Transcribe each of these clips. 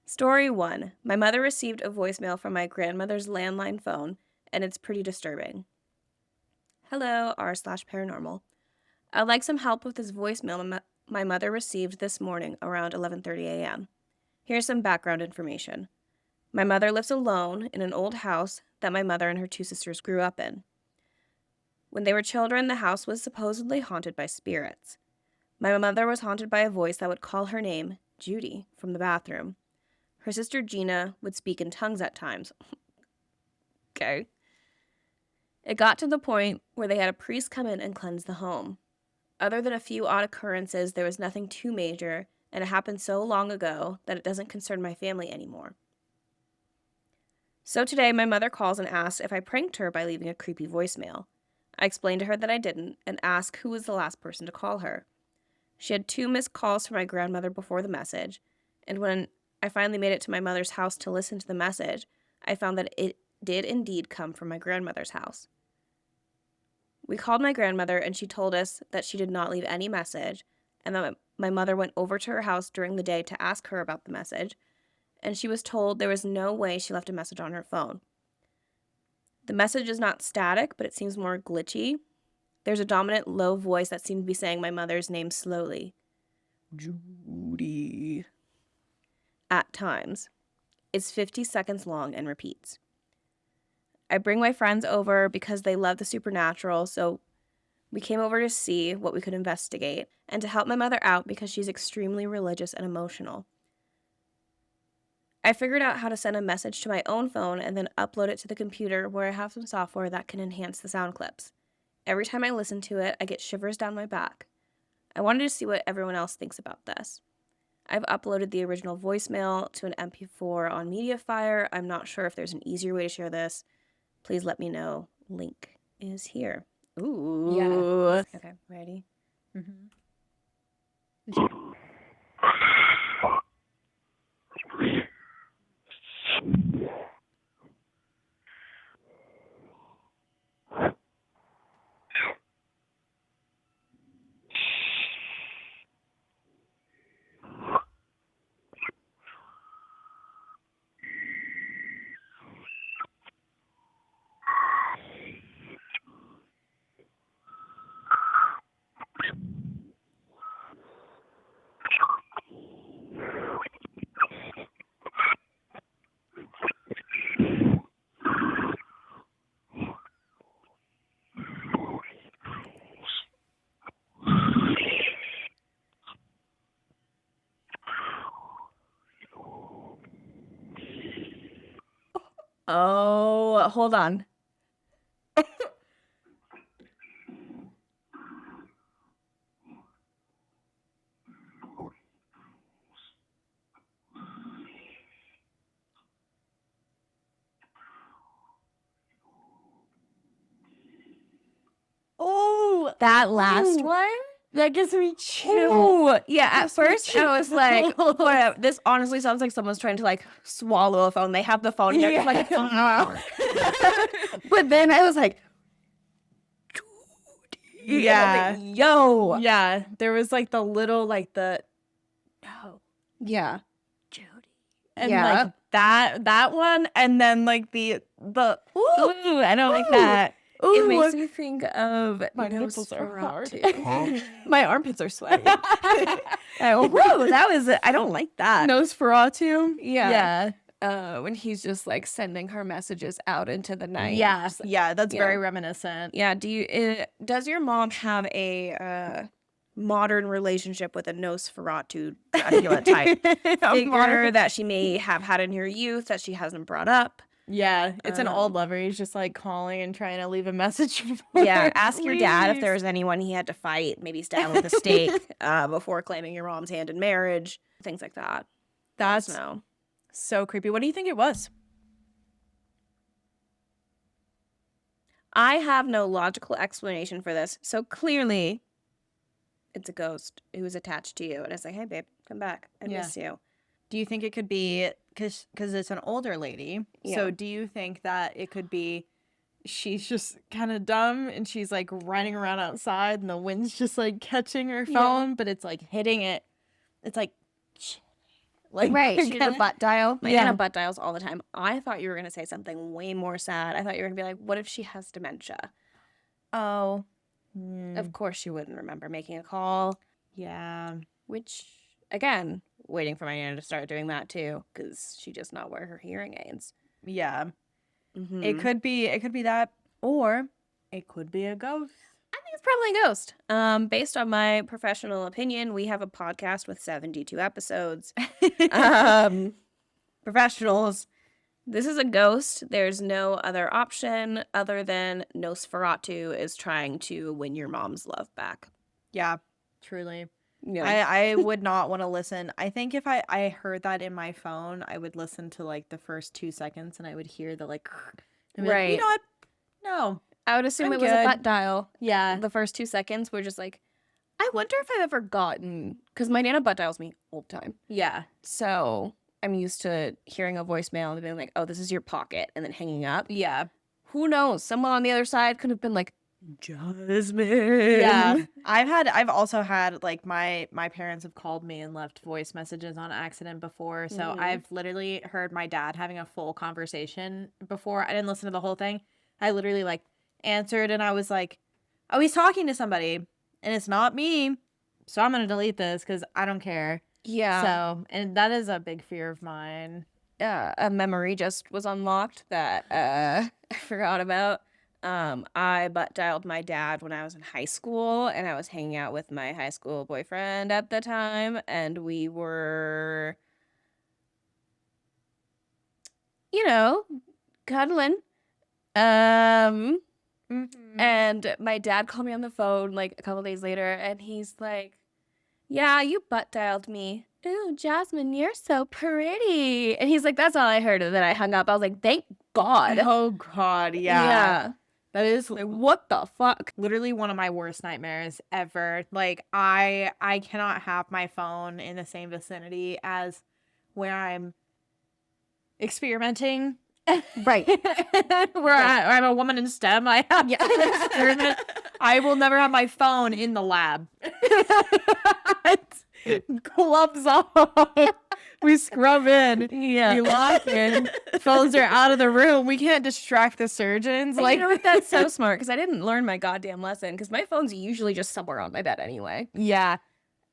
Story 1. My mother received a voicemail from my grandmother's landline phone, and it's pretty disturbing. Hello, r/paranormal. I'd like some help with this voicemail my mother received this morning around 11:30 a.m. Here's some background information. My mother lives alone in an old house that my mother and her 2 sisters grew up in. When they were children, the house was supposedly haunted by spirits. My mother was haunted by a voice that would call her name, Judy, from the bathroom. Her sister Gina would speak in tongues at times. Okay. It got to the point where they had a priest come in and cleanse the home. Other than a few odd occurrences, there was nothing too major, and it happened so long ago that it doesn't concern my family anymore. So today, my mother calls and asks if I pranked her by leaving a creepy voicemail. I explained to her that I didn't and asked who was the last person to call her. She had 2 missed calls from my grandmother before the message, and when I finally made it to my mother's house to listen to the message, I found that it did indeed come from my grandmother's house. We called my grandmother, and she told us that she did not leave any message, and that my mother went over to her house during the day to ask her about the message, and she was told there was no way she left a message on her phone. The message is not static, but it seems more glitchy. There's a dominant low voice that seemed to be saying my mother's name slowly. Judy. At times. It's 50 seconds long and repeats. I bring my friends over because they love the supernatural, so we came over to see what we could investigate and to help my mother out because she's extremely religious and emotional. I figured out how to send a message to my own phone and then upload it to the computer where I have some software that can enhance the sound clips. Every time I listen to it, I get shivers down my back. I wanted to see what everyone else thinks about this. I've uploaded the original voicemail to an MP4 on MediaFire. I'm not sure if there's an easier way to share this. Please let me know. Link is here. Ooh. Yeah. Okay, ready? Mm-hmm. Oh, hold on. Oh, That last one? that gives me chills. Oh, yeah. At first, I was like, what? This honestly sounds like someone's trying to like swallow a phone. They have the phone, and they're just like, but then I was like, Yeah. like, yo, Yeah, there was like the little like the no yeah, Jody and Yeah. like that one, and then like the ooh, I don't like that. It Ooh, makes me think of my nipples are hard. Nosferatu. My armpits are sweaty. Whoa, that was I don't like that. Nosferatu. Yeah. Yeah. When he's just like sending her messages out into the night. Yeah. Just, like, Yeah. That's yeah. very reminiscent. Yeah. Does your mom have a modern relationship with a Nosferatu Dracula type figure that she may have had in her youth that she hasn't brought up? Yeah, it's an old lover. He's just like calling and trying to leave a message. Yeah, ask your dad if there was anyone he had to fight, maybe stab with a stake before claiming your mom's hand in marriage, things like that. That's No. so creepy. What do you think it was? I have no logical explanation for this, so clearly it's a ghost who's attached to you, and it's like, hey, babe, come back. I miss you. Do you think it could be because it's an older lady? Yeah. So do you think that it could be she's just kind of dumb and she's like running around outside and the wind's just like catching her phone, but it's like hitting it. It's like Like, Right. She did a butt dial. My Yeah. Anna butt dials all the time. I thought you were going to say something way more sad. I thought you were going to be like, what if she has dementia? Oh. Of course she wouldn't remember making a call. Yeah. Which, again, waiting for my Anna to start doing that too, because she does not wear her hearing aids. Yeah. Mm-hmm. It could be that, or it could be a ghost. I think it's probably a ghost. Based on my professional opinion, we have a podcast with 72 episodes. Professionals. This is a ghost. There's no other option other than Nosferatu is trying to win your mom's love back. Yeah, truly. Yeah. I would not want to listen. I think if I heard that in my phone, I would listen to like the first 2 seconds and I would hear the like, and be like, you Right. know what? No. I would assume I'm it was a good. butt dial. Yeah. The first 2 seconds were just like, I wonder if I've ever gotten, because my Nana butt dials me all the time. Yeah. So I'm used to hearing a voicemail and being like, oh, this is your pocket, and then hanging up. Yeah. Who knows? Someone on the other side could have been like, Jasmine. Yeah. I've also had like my parents have called me and left voice messages on accident before. So I've literally heard my dad having a full conversation before. I didn't listen to the whole thing. I literally like answered and I was like, oh, he's talking to somebody and it's not me. So I'm going to delete this because I don't care. Yeah. So, and that is a big fear of mine. A memory just was unlocked that I forgot about. I butt dialed my dad when I was in high school, and I was hanging out with my high school boyfriend at the time, and we were, cuddling. And my dad called me on the phone like a couple days later, and he's like, yeah, you butt dialed me. Ooh, Jasmine, you're so pretty. And he's like, that's all I heard. And then I hung up. I was like, thank God. Oh, God. Yeah. That is Like, what the fuck? literally one of my worst nightmares ever. Like I cannot have my phone in the same vicinity as where I'm experimenting. Right. Where I'm a woman in STEM, I have to experiment. I will never have my phone in the lab. Gloves on. We scrub in. Yeah. We lock in. Phones are out of the room. We can't distract the surgeons. Like, you know what? That's so smart because I didn't learn my goddamn lesson because my phone's usually just somewhere on my bed anyway. Yeah.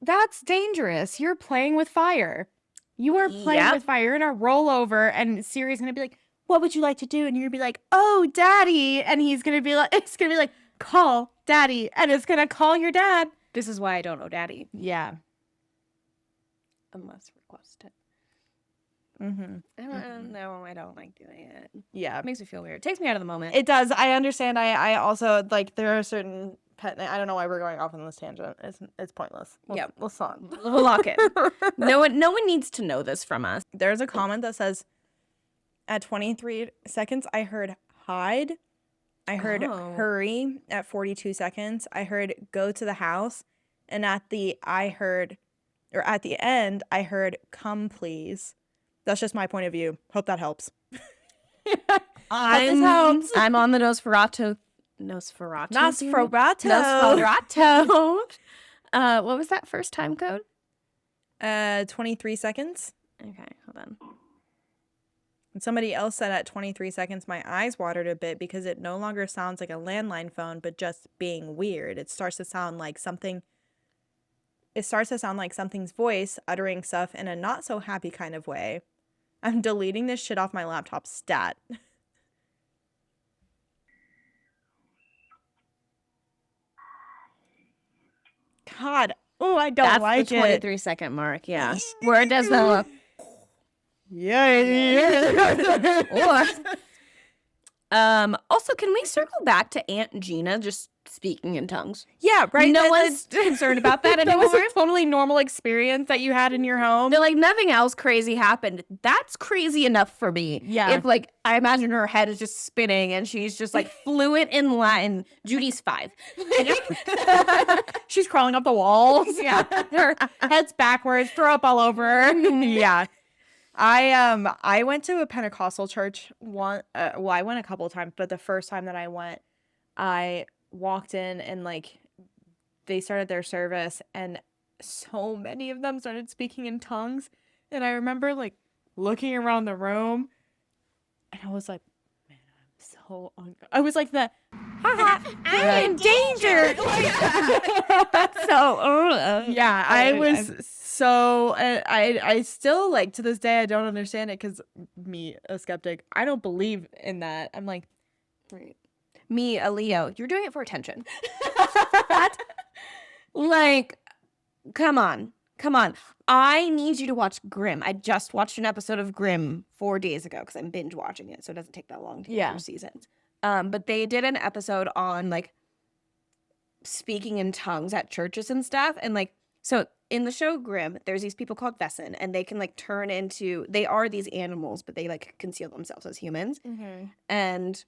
That's dangerous. You're playing with fire. You are playing with fire. You're in a rollover and Siri's going to be like, what would you like to do? And you're going to be like, oh, daddy. And he's going to be like, it's going to be like, call daddy. And it's going to call your dad. This is why I don't know daddy. Yeah. Unless requested. Mm-hmm. I don't know. I don't like doing it. Yeah. It makes me feel weird. It takes me out of the moment. It does. I understand. I also, like, there are certain pet I don't know why we're going off on this tangent. It's pointless. Let's not. We'll lock it. No one needs to know this from us. There's a comment that says, at 23 seconds, I heard hide. I heard hurry at 42 seconds. I heard go to the house. And at the end, I heard come please. That's just my point of view. Hope that helps. I'm on the Nosferatu. What was that first time code? 23 seconds. Okay, hold on. And somebody else said at 23 seconds, my eyes watered a bit because it no longer sounds like a landline phone, but just being weird. It starts to sound like something's voice uttering stuff in a not so happy kind of way. I'm deleting this shit off my laptop stat. God. Oh, I don't That's like the it. 23-second mark, yeah. Where it does the... Yeah. Also, can we circle back to Aunt Gina just speaking in tongues? Yeah, right. No one's concerned about that That anymore. was a totally normal experience that you had in your home. They're like, nothing else crazy happened. That's crazy enough for me. Yeah. If, like, I imagine her head is just spinning and she's just, like, fluent in Latin. Judy's 5. She's crawling up the walls. Yeah. Her head's backwards, throw up all over her. Yeah. I went to a Pentecostal church I went a couple of times, but the first time that I went, I walked in and like they started their service and so many of them started speaking in tongues And I remember like looking around the room and I was like, man, I'm so I was like I'm in danger. That's so Yeah, I was so I still like to this day I don't understand it because me, a skeptic, I don't believe in that. I'm like, right. Me, a Leo, you're doing it for attention. Like, come on. I need you to watch Grimm. I just watched an episode of Grimm 4 days ago because I'm binge watching it, so it doesn't take that long to get through seasons. But they did an episode on like speaking in tongues at churches and stuff, and like so in the show Grimm, there's these people called Vesson, and they can like turn into they are these animals, but they like conceal themselves as humans, and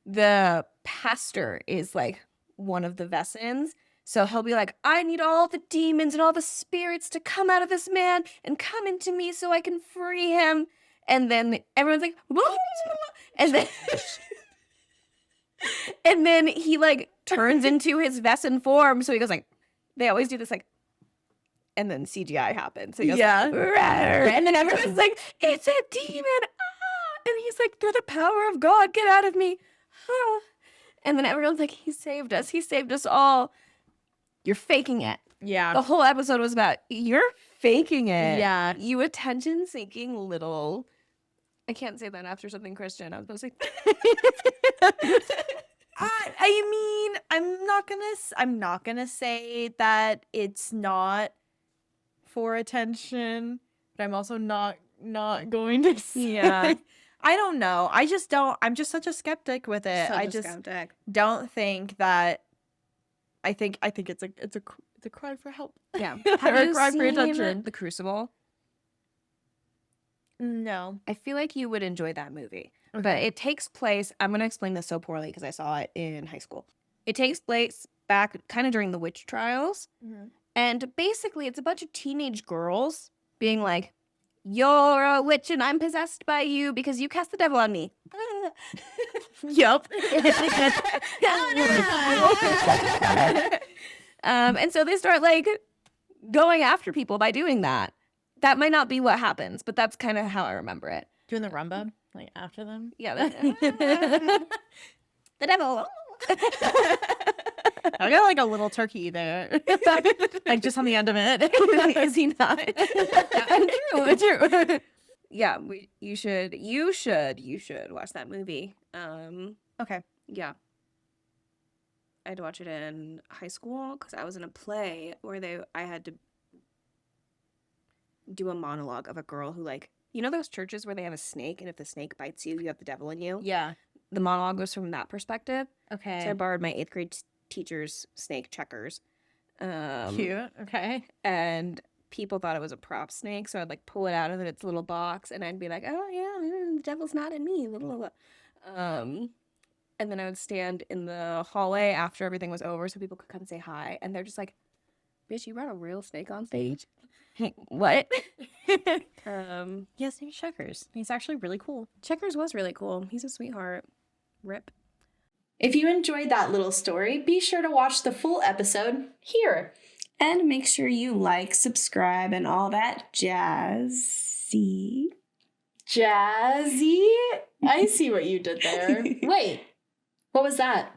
the pastor is like one of the Vessons. So he'll be like, I need all the demons and all the spirits to come out of this man and come into me so I can free him. And then everyone's like, and then and then he like turns into his Vesson form. So he goes like, they always do this like, and then CGI happens. So he goes, "Rawr," and then everyone's like, it's a demon. Ah! And he's like, through the power of God, get out of me. Ah. And then everyone's like, he saved us. He saved us all. You're faking it. yeah. The whole episode was about, you're faking it. Yeah. You attention-seeking little... I can't say that after something Christian. I was supposed to say... I mean, I'm not gonna say that it's not for attention, but I'm also not going to say. Yeah. I don't know. I'm just such a skeptic with it. skeptic. Don't think that. I think it's a cry for help. Yeah. Or Have a you cry for seen attention. The Crucible? No. I feel like you would enjoy that movie. Okay. But it takes place, I'm going to explain this so poorly because I saw it in high school. It takes place back kind of during the witch trials. And basically it's a bunch of teenage girls being like, you're a witch and I'm possessed by you because you cast the devil on me. Yup. And so they start like going after people by doing that. That might not be what happens, but that's kind of how I remember it. Doing the rumba like after them. Yeah. The devil. I got like a little turkey there, like just on the end of it. Is he not? True. Yeah, you should watch that movie. Okay. Yeah. I had to watch it in high school because I was in a play where I had to do a monologue of a girl who like, you know those churches where they have a snake and if the snake bites you, you have the devil in you? Yeah. The monologue was from that perspective. Okay. So I borrowed my 8th grade teacher's snake checkers. Cute. Okay. And people thought it was a prop snake, so I'd like pull it out of its little box and I'd be like, oh yeah, the devil's not in me. And then I would stand in the hallway after everything was over so people could come say hi. And they're just like, bitch, you brought a real snake on stage? What? Yes, name's Checkers. He's actually really cool. Checkers was really cool. He's a sweetheart. Rip. If you enjoyed that little story, be sure to watch the full episode here. And make sure you like, subscribe, and all that jazzy. Jazzy? I see what you did there. Wait, what was that?